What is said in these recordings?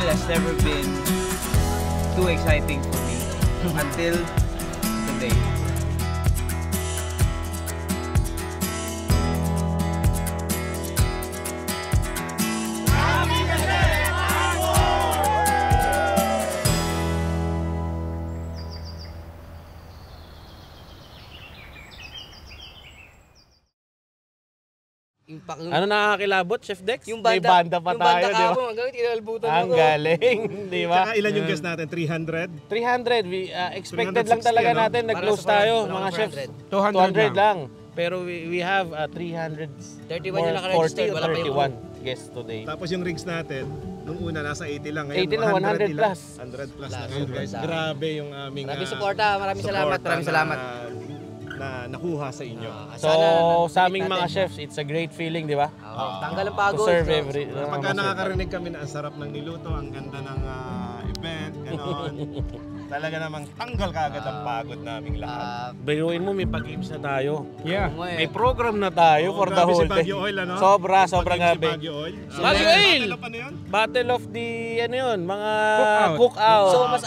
has never been too exciting for me until today. Ano nakakilabot, Chef Dex? Yung may banda pa tayo, di ba? Hanggang tinalbutan Ang galing, di ba? Tsaka ilan yung guest natin? 300? 300. We expected lang talaga natin. Nag-close tayo, mga chefs. 200 lang. Pero we have 300, 31 yung 40 naka-registered, or wala pa yung 31 guests today. Tapos yung rigs natin, nung una nasa 80 lang. Ngayon, 80 na 100 plus. 100 plus na ngayon, guys. Grabe yung aming maraming suporta, maraming salamat. Na nakuha sa inyo. So, sa aming mga chefs, it's a great feeling, di ba? Tanggal ang pagod. To serve every... Kapag nakakarinig kami na ang sarap ng niluto, ang ganda ng event, gano'n. Talaga namang tanggal kaagad ang pagod naming lahat. Biruin mo, may pag-games na tayo. Yeah. May program na tayo for the whole day. Si Baguio Oil, ano? Sobrang grabe. Baguio Oil. Baguio Oil! Battle of ano yun? Battle of the, ano yun, mga cook-out. So, mas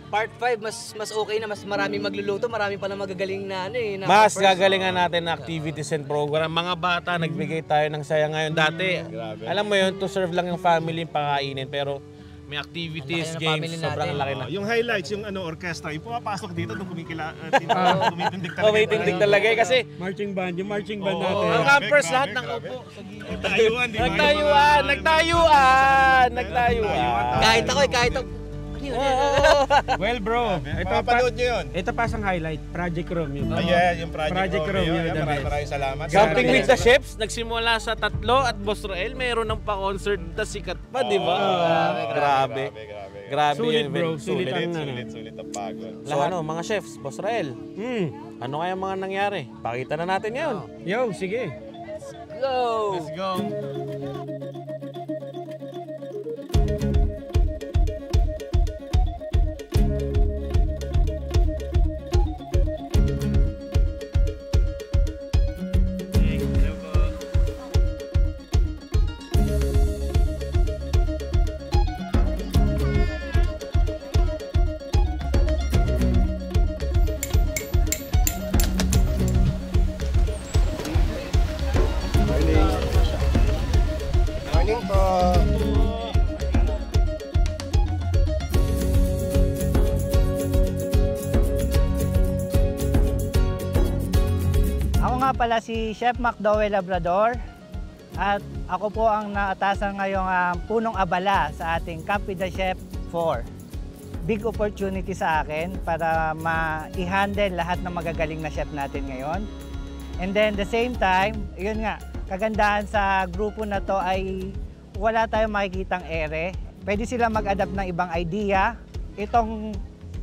part 5, mas okay na, mas maraming magluluto, marami pa na magagaling na mas gagalingan natin na activities and program. Mga bata, nagbigay tayo ng saya ngayon. Dati, alam mo yun, to serve lang yung family yung pakainin, pero may activities, games, sobrang laki na. Yung highlights, yung orchestra, yung pumapasok dito nung tumitindig talaga. Tumitindig talaga kasi marching band, yung marching band natin. Ang campers lahat ng upo. Nagtayuan. Kahit ako. Well bro, Papanood nyo yun. Ito pa isang highlight, Project Romeo. Yung Project Romeo. Maraming salamat. Camping with the Chefs, nagsimula sa 3 at Boss Roel, meron ng pa-concert na sikat pa, di ba? Grabe Sulit yung bro, event. sulit ang pagod. Lahat mga chefs, Boss Roel. Ano kaya mga nangyari? Pakita na natin ngayon. Yo, sige. Let's go! Ako nga pala si Chef McDowell Labrador at ako po ang naatasan ngayong punong abala sa ating Camp with the Chef 4. Big opportunity sa akin para ma-handle lahat ng magagaling na chef natin ngayon. And then the same time, yun nga, kagandahan sa grupo na to ay wala tayong makikitang ere. Pwede sila mag-adapt ng ibang idea. Itong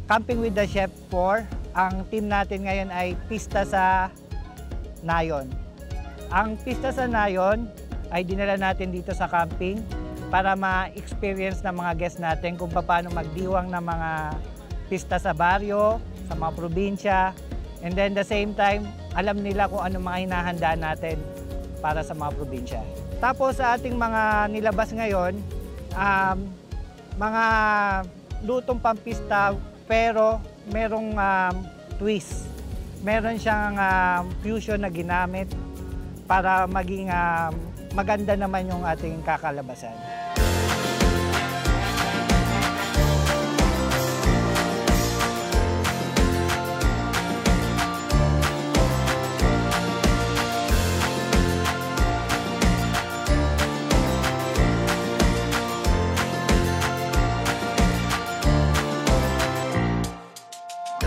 Camping with the Chef 4, ang team natin ngayon ay pista sa Nayon. Ang pista sa Nayon ay dinala natin dito sa camping para ma-experience ng mga guests natin kung paano magdiwang ng mga pista sa baryo, sa mga probinsya. And then the same time, alam nila kung ano mga hinahanda natin para sa mga probinsya. Tapos sa ating mga nilabas ngayon, mga lutong pampista pero merong twist. Meron siyang fusion na ginamit para maging maganda naman yung ating kakalabasan.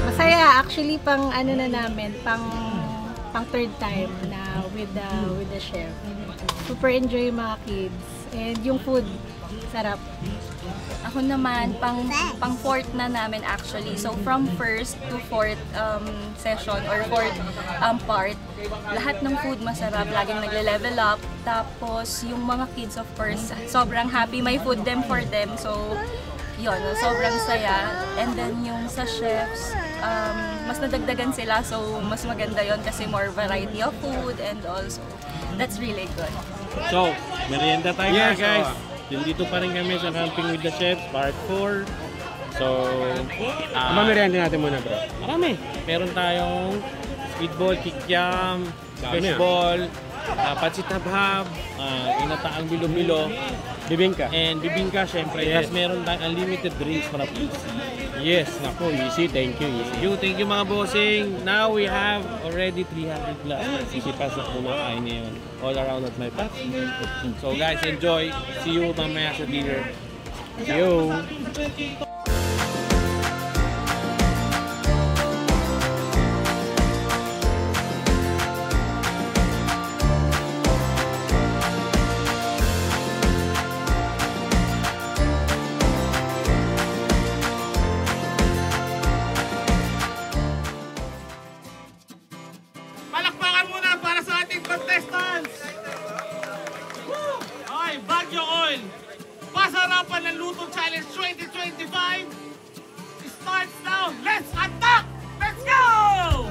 Masaya actually pang ano na namin, pang third time na with the chef. Super enjoy mga kids and yung food sarap. Ako naman pang fourth na namin actually. So from first to fourth session or fourth part, lahat ng food masarap, laging nagle-level up. Tapos yung mga kids of course, sobrang happy, may food them for them. So yun, sobrang saya. And then yung sa chefs, mas nadagdagan sila, so mas maganda yon kasi more variety of food and also that's really good. So, merienda time guys. Dito pa rin kami sa Camping with the Chefs, Part 4. So, Mamirianda natin muna, bro. marami. Meron tayong squidball, kikyam, fishball, patsit habhab, inataang bilo-bilo, Bibingka. and bibingka syempre. Yes. Tapos meron tayong unlimited drinks para easy. Yes, naku, easy. Thank you, easy. Thank you mga bossing. Now we have already 300 plus. Sisipasok kumakain ngayon. All around at my path. So guys, enjoy. See you mamaya sa dinner. Yo! Palakpakan muna para sa ating contestants! Okay, Baguio Oil. Pasarapan ng Luto Challenge 2025 starts now. Let's attack! Let's go!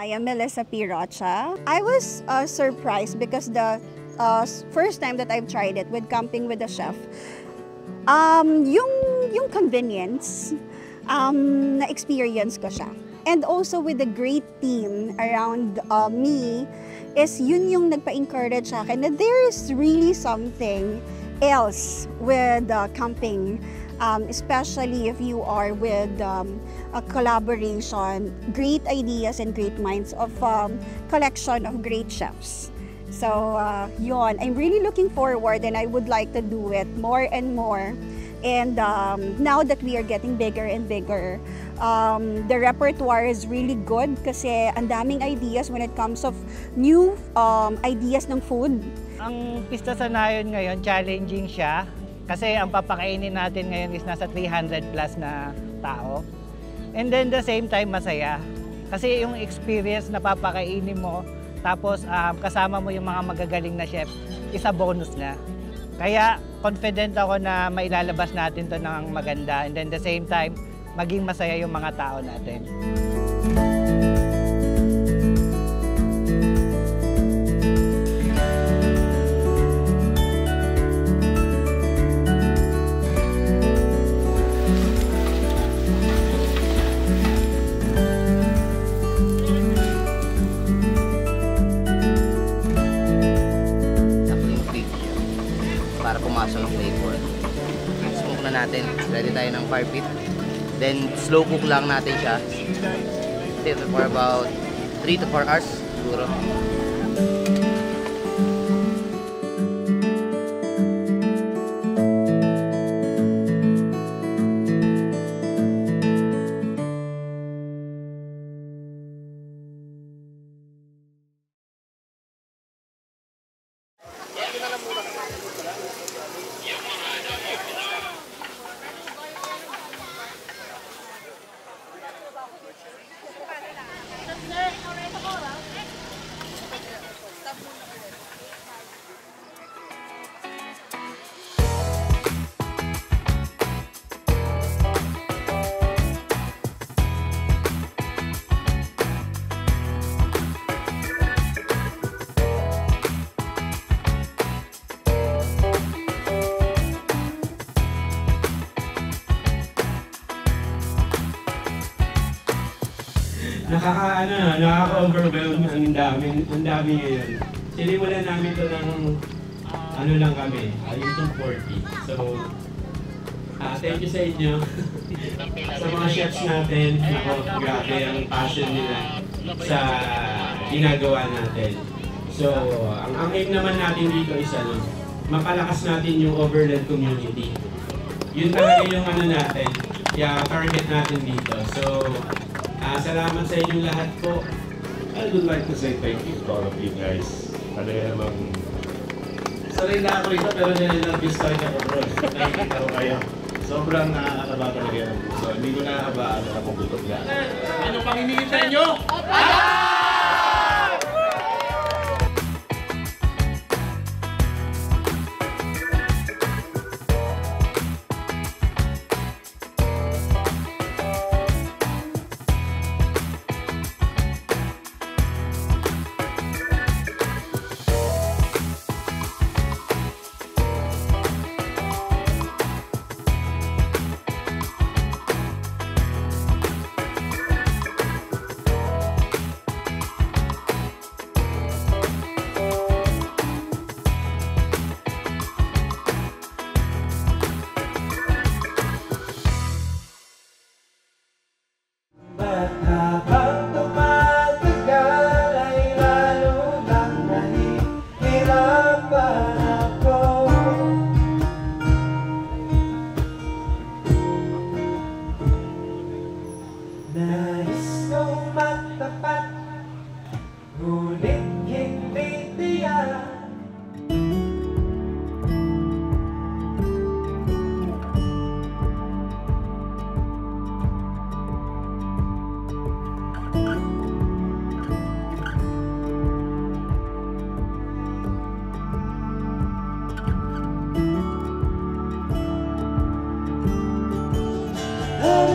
I am Melissa P. Rocha. I was surprised because the first time that I've tried it with Camping with the Chef, yung convenience, na-experience ko siya. And also with the great team around me, is yun yung nagpa-encourage sa akin na there is really something else with camping. Especially if you are with a collaboration, great ideas and great minds of collection of great chefs. So yun, I'm really looking forward and I would like to do it more and more. And now that we are getting bigger and bigger, the repertoire is really good kasi ang daming ideas when it comes of new ideas ng food. Ang Pista sa Nayon ngayon, challenging siya. Kasi ang papakainin natin ngayon is nasa 300 plus na tao. And then the same time, masaya. Kasi yung experience na papakainin mo, tapos kasama mo yung mga magagaling na chef, isa bonus na. Kaya confident ako na mailalabas natin to ng maganda. And then the same time, maging masaya yung mga tao natin. Para pumasok ng flavor. Smoke na natin. Ready tayo ng fire pit. Then slow cook lang natin siya. For about 3 to 4 hours siguro. Nakaka-overwhelm ang dami ngayon. Sinimulan namin ito ng ano lang kami, yung 40. So, thank you sa inyo. Sa mga chefs natin, ako, grabe ang passion nila sa ginagawa natin. So, ang aim naman natin dito is mapalakas natin yung overland community. Yun talaga yung ano natin, yung target natin dito. So, salamat sa inyong lahat po. I would like to say thank you to all of you guys. Talaga namang sanay na ako rito pero nililabis talaga ako bro. Nakikita ko kayo. Sobrang nakakataba talaga yan. So, hindi ko nakakabaan na napugutok na. Ano pang hinihintay nyo?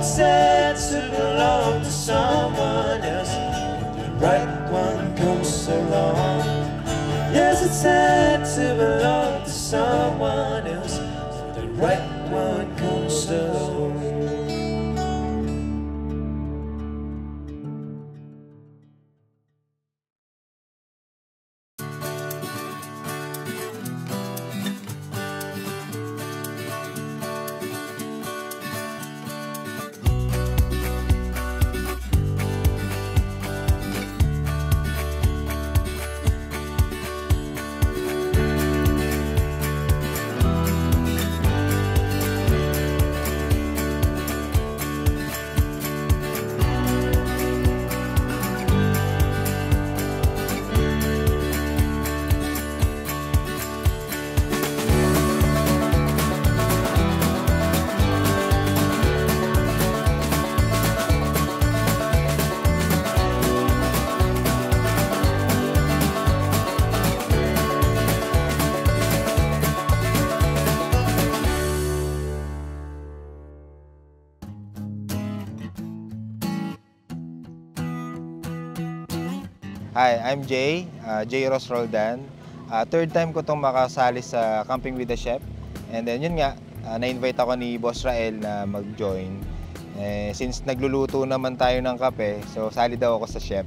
Sad to belong to someone else, the right one comes along. Yes, it's sad to belong to someone else, the right one comes along. Hi, I'm Jay Ross Roldan. Third time ko itong makasali sa Camping with the Chef. And then yun nga, na-invite ako ni Boss Rael na mag-join. Since nagluluto naman tayo ng kape, so sali daw ako sa chef.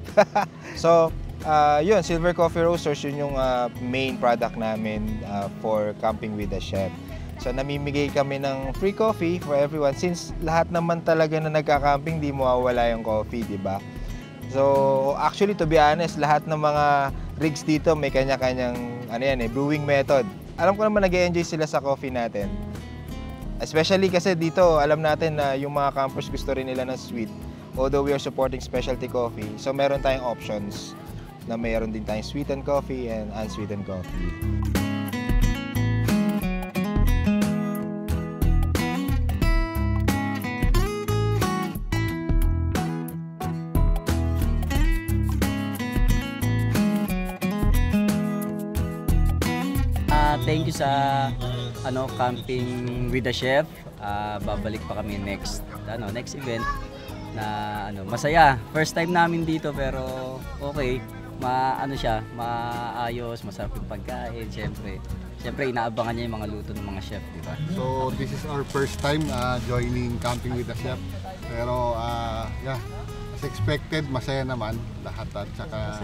So, yun, Silver Coffee Roasters, yun yung main product namin for Camping with the Chef. So, namimigay kami ng free coffee for everyone. Since lahat naman talaga na nagka-camping, di mawawala yung coffee, di ba? So, actually, to be honest, lahat ng mga rigs dito may kanya-kanyang brewing method. Alam ko naman nag-e-enjoy sila sa coffee natin. Especially kasi dito, alam natin na yung mga campers gusto rin nila ng sweet. Although we are supporting specialty coffee, so meron tayong options na meron din tayong sweetened coffee and unsweetened coffee. Thank you sa Camping with the Chef. Babalik pa kami next event na masaya. First time namin dito pero okay. Maayos, masarap yung pagkain, syempre inaabangan niya yung mga luto ng mga chef, di ba? So this is our first time joining Camping with the Chef. Pero yeah, as expected, masaya naman lahat at saka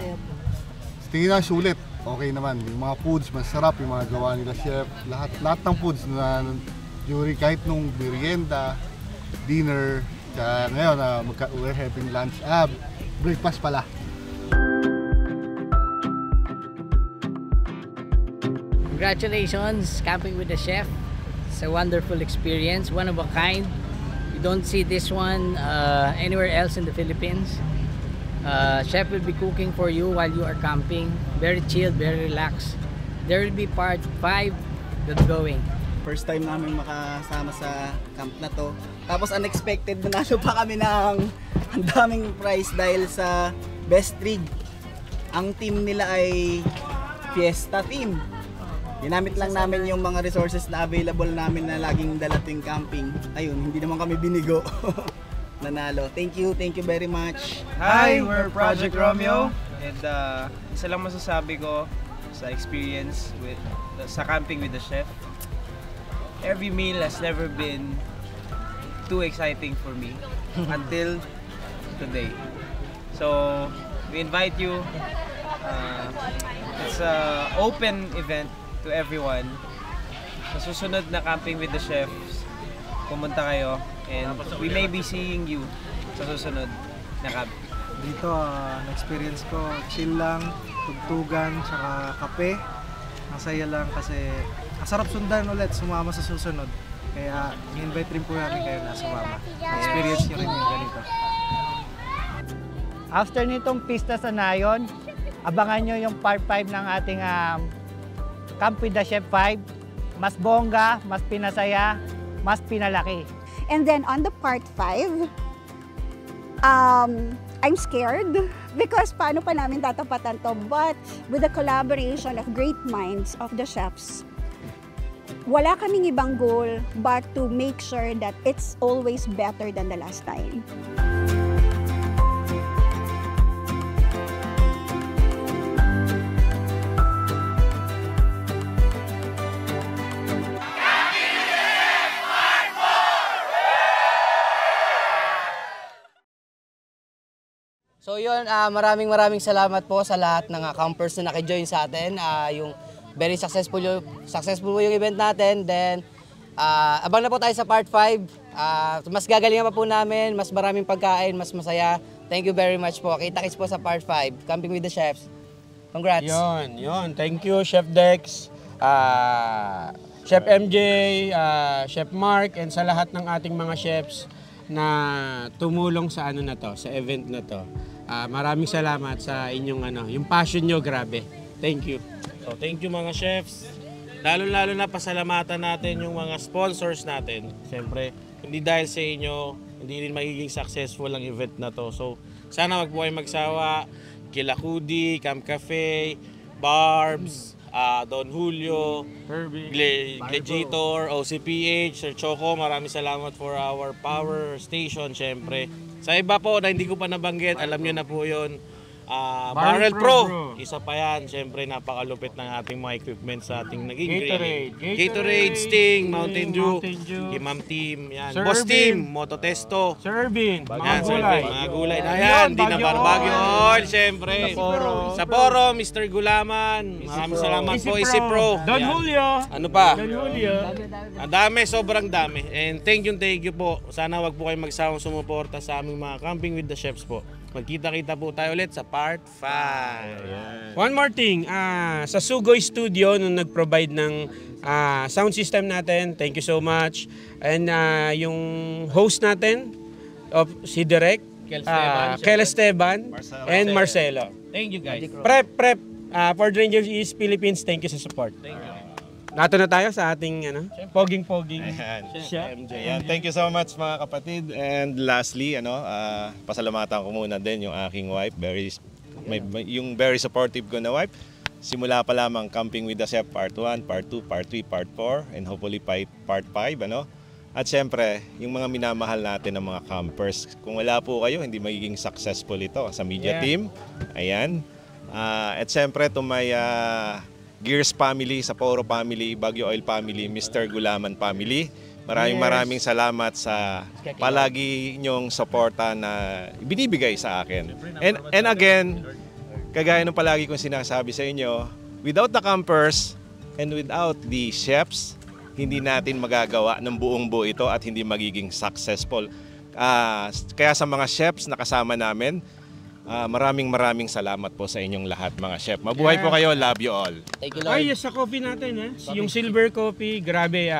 tingin na sulit. Okay naman, yung mga foods masarap, yung mga gawa nila chef, lahat ng foods na during kahit nung merienda, dinner, kaya ngayon we're having lunch, breakfast pala. Congratulations, Camping with the Chef. It's a wonderful experience, one of a kind. You don't see this one anywhere else in the Philippines. Chef will be cooking for you while you are camping. Very chilled, very relaxed. There will be part 5 that's going. First time namin makasama sa camp na to. Tapos unexpected, nanalo pa kami ng ang daming prize dahil sa best rig. Ang team nila ay Fiesta team. Ginamit lang namin yung mga resources na available namin na laging dala tuwing camping. Ayun, hindi naman kami binigo. Nanalo. Thank you very much. Hi, we're Project Romeo. And isa lang masasabi ko sa experience sa Camping with the Chef. Every meal has never been too exciting for me until today. So we invite you. It's an open event to everyone. Sa susunod na Camping with the Chefs, pumunta kayo and we may be seeing you sa susunod na camping. Dito, na-experience ko, chill lang, tugtugan, saka kape. Masaya lang kasi ang sarap sundan ulit, sumama sa susunod. Kaya i-invite rin po namin kayo na sumama. Experience nyo rin yung ganito. After nitong Pista sa Nayon, abangan nyo yung part 5 ng ating Camp with the Chef 5. Mas bongga, mas pinasaya, mas pinalaki. And then on the part 5, I'm scared because paano pa namin tatapatan to? But with the collaboration of great minds of the chefs, wala kaming ibang goal but to make sure that it's always better than the last time. So yun, maraming salamat po sa lahat ng campers na naki-join sa atin. Yung very successful po yung event natin. Then abang na po tayo sa part 5. Mas gagalingan pa po namin, mas maraming pagkain, mas masaya. Thank you very much po. Kita-kits po sa part 5. Camping with the Chefs. Congrats. Yun. Thank you, Chef Dex, Chef MJ, Chef Mark, and sa lahat ng ating mga chefs na tumulong sa sa event na to. Maraming salamat sa inyong yung passion nyo, grabe. Thank you. So thank you mga chefs. Lalo na pasalamatan natin yung mga sponsors natin. Siyempre, hindi dahil sa inyo, hindi rin magiging successful ang event na to. So sana wag po kayo magsawa. Kila Kudi, Camp Cafe, Barbs, Don Julio, Gladiator, OCPH, Sir Choco, maraming salamat for our power station, syempre. Sa iba po na hindi ko pa nabanggit, alam nyo na po yun. Barrel Pro, isa pa yan. Siyempre, napakalupit ng ating mga equipment sa ating naging Gatorade, Sting, Mountain Dew, Imam Team, yan. Boss Team, Mototesto, Sir Irvin, mga gulay na yan. Di na Baguio Oil, siyempre. Sapporo, Mr. Gulaman, maraming salamat po, Easy Pro. Don Julio. Ano pa? Don Julio. Ang dami, sobrang dami. And thank you po. Sana wag po kayo magsawang sumuporta sa aming mga Camping with the Chefs po. Magkita-kita po tayo ulit sa part 5. One more thing, sa Sugoy Studio nung nag-provide ng sound system natin, thank you so much. And yung host natin, si Direk, Kel Esteban, and Marcelo. Thank you guys. Prep, Ford Rangers East Philippines, thank you sa support. Thank you. Nato na tayo sa ating poging-poging. Ayan. Thank you so much mga kapatid. And lastly, pasalamatan ko muna din yung aking wife, yung very supportive ko na wife. Simula pa lamang Camping with the Chef Part 1, Part 2, Part 3, Part 4, and hopefully Part 5. At syempre, yung mga minamahal natin ng mga campers. Kung wala po kayo, hindi magiging successful ito sa media team. Ayan. At syempre, to my Gears family, Sapporo family, Baguio Oil family, Mr. Gulaman family. Maraming salamat sa palagi nyong suporta na binibigay sa akin. And again, kagaya ng palagi kong sinasabi sa inyo, without the campers and without the chefs, hindi natin magagawa ng buong buo ito at hindi magiging successful. Kaya sa mga chefs na kasama namin, Maraming salamat po sa inyong lahat mga chef. Mabuhay po kayo. Love you all. Thank you, Ay, yes, sa coffee natin, yung silver coffee, grabe,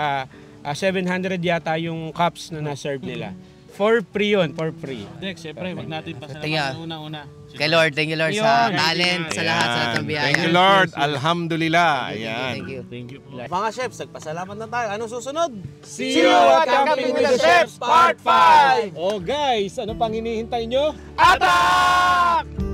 700 yata yung cups na na-serve nila. For free yun, for free. Dex, siyempre, wag natin Thank you. pasalamatan una-una. Kay Lord, thank you Lord sa talent, sa lahat, sa lahat ng biyaya. Thank you Lord. Alhamdulillah. Ayan. Thank you. Mga chefs, nagpasalamat na tayo. Anong susunod? See you at Camping with the Chefs Part 5! Oh guys, ano pang hinihintay nyo? Attack!